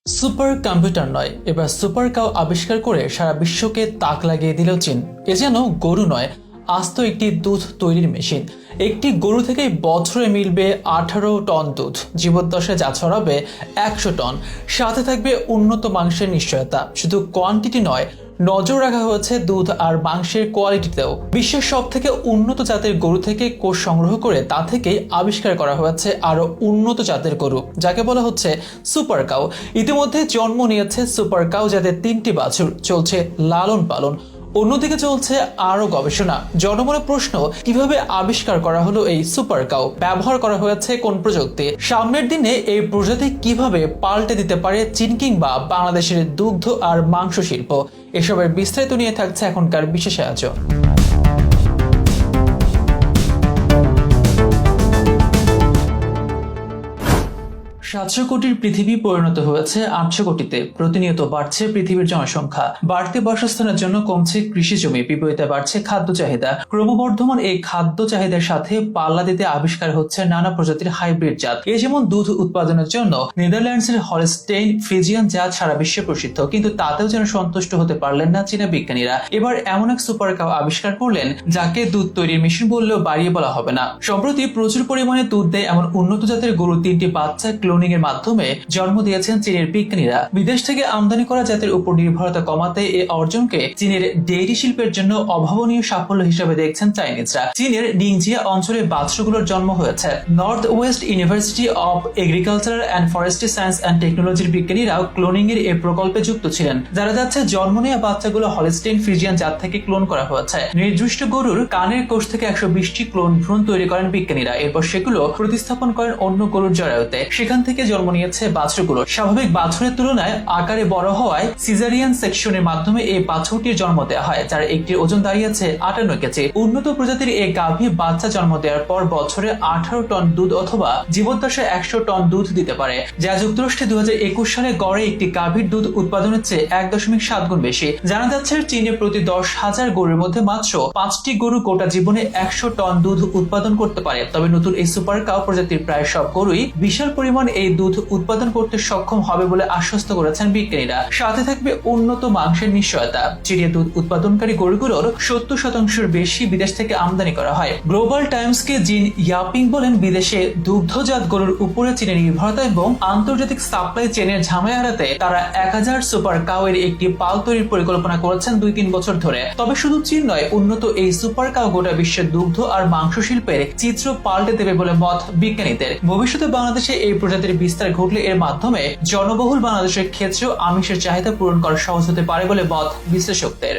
Super computer নয়, এবার super cow আবিষ্কার করে সারা বিশ্বকে তাক লাগিয়ে দিল চীন। এ যেন গরু নয়, আস্ত একটি দুধ তৈরির মেশিন। একটি গরু থেকে বছরে মিলবে 18 টন দুধ, জীবদ্দশায় যা ছড়াবে 100 টন। সাথে থাকবে উন্নত মাংসের নিশ্চয়তা। শুধু কোয়ান্টিটি নয়, নজর রাখা হয়েছে দুধ আর মাংসের কোয়ালিটিতেও। বিশ্বের সব থেকে উন্নত জাতের গরু থেকে কোষ সংগ্রহ করে তা থেকেই আবিষ্কার করা হয়েছে আরো উন্নত জাতের গরু, যাকে বলা হচ্ছে সুপার কাউ। ইতিমধ্যে জন্ম নিয়েছে সুপার কাউ যাদের 3টি বাছুর, চলছে লালন পালন। অন্যদিকে চলছে আরো গবেষণা। জনমনে প্রশ্ন, কিভাবে আবিষ্কার করা হলো এই সুপার কাউ? ব্যবহার করা হয়েছে কোন প্রযুক্তি? সামনের দিনে এই প্রজাতি কিভাবে পাল্টে দিতে পারে চীন কিংবা বাংলাদেশের দুগ্ধ আর মাংস শিল্প? এসবের বিস্তারিত নিয়ে থাকছে এখনকার বিশেষ আয়োজন। 700 কোটির পৃথিবী পরিণত হয়েছে 800 কোটিতে। প্রতিনিয়ত বাড়ছে পৃথিবীর জনসংখ্যা। বাড়তি বাসস্থানের জন্য কমছে কৃষি জমি, বিপরীতে বাড়ছে খাদ্য চাহিদা। ক্রমবর্ধমান এই খাদ্য চাহিদার সাথে পাল্লা দিতে আবিষ্কার হচ্ছে নানা প্রজাতির হাইব্রিড জাত। এ যেমন দুধ উৎপাদনের জন্য নেদারল্যান্ডসের হলস্টেইন ফ্রিজিয়ান জাত সারা বিশ্বে প্রসিদ্ধ, কিন্তু তাতেও যেন সন্তুষ্ট হতে পারলেন না চীনা বিজ্ঞানীরা। এবার এমন এক সুপার কাউ আবিষ্কার করলেন যাকে দুধ তৈরির মেশিন বললেও বাড়িয়ে বলা হবে না। সম্প্রতি প্রচুর পরিমাণে দুধ দেয় এমন উন্নত জাতের গরু 3টি বাচ্চা ক্লোনিং এর মাধ্যমে জন্ম দিয়েছেন চীনের বিজ্ঞানীরা। বিদেশ থেকে আমদানি করা জাতের উপর নির্ভরতা কমাতে এই অর্জনকে চীনের ডেইরি শিল্পের জন্য অভাবনীয় সাফল্য হিসেবে দেখছেন চাইনিজরা। চীনের নিংজিয়া অঞ্চলে বাচ্চাগুলোর জন্ম হয়েছে। North West university of agriculture and forestry science and টেকনোলজির বিজ্ঞানীরাও ক্লোনিং এর এই প্রকল্পে যুক্ত ছিলেন। যারা যাচ্ছে জন্ম নেওয়া বাচ্চাগুলো হলস্টেইন ফ্রিজিয়ান জাত থেকে ক্লোন করা হয়েছে। নির্দিষ্ট গরুর কানের কোষ থেকে 120টি ক্লোন ভ্রূণ তৈরি করেন বিজ্ঞানীরা। এরপর সেগুলো প্রতিস্থাপন করেন অন্য গরুর জরায়ুতে। সেখান থেকে জন্ম নিয়েছে বাছুরগুলো। স্বাভাবিক বাছুরের তুলনায় আকারে বড় হওয়ায় সিজারিয়ান সেকশনের মাধ্যমে এই বাছুরটির জন্ম দেওয়া হয়, যার একটির ওজন দাঁড়িয়েছে 58 কেজি। উন্নত প্রজাতির এই গাভী বাচ্চা জন্ম দেওয়ার পর বছরে 18 টন দুধ অথবা জীবদ্দশায় 100 টন দুধ দিতে পারে, যা যুক্তরাষ্ট্রে 2021 সালে গড়ে একটি গাভীর দুধ উৎপাদনের চেয়ে 1.7 গুণ বেশি। জানা যাচ্ছে চীনে প্রতি 10,000 গরুর মধ্যে মাত্র 5টি গরু গোটা জীবনে 100 টন দুধ উৎপাদন করতে পারে। তবে নতুন এই সুপার কাউ প্রজাতির প্রায় সব গরুই বিশাল পরিমাণ এই দুধ উৎপাদন করতে সক্ষম হবে বলে আশ্বস্ত করেছেন বিজ্ঞানীরা। সাথে থাকবে উন্নত মাংসের নিশ্চয়তা। চীনের দুধ উৎপাদনকারী গরুগুলোর 70% বেশি বিদেশ থেকে আমদানি করা হয়। গ্লোবাল টাইমসকে জিন ইয়াপিং বলেন, বিদেশে দুগ্ধজাত গরুর উপরে চীনের নির্ভরতা এবং আন্তর্জাতিক সাপ্লাই চেনের ঝামেলা এড়াতে তারা 1000 সুপার কাউ এর একটি পাল তৈরির পরিকল্পনা করেছেন 2-3 বছর ধরে। তবে শুধু চীন নয়, উন্নত এই সুপার কাউ গোটা বিশ্বের দুগ্ধ আর মাংস শিল্পের চিত্র পাল্টে দেবে বলে মত বিজ্ঞানীদের। ভবিষ্যতে বাংলাদেশে এই প্রজাতির বিস্তার ঘটলে এর মাধ্যমে জনবহুল বাংলাদেশের ক্ষেত্রেও আমিষের চাহিদা পূরণ করা সহজ হতে পারে বলে মত বিশ্লেষকদের।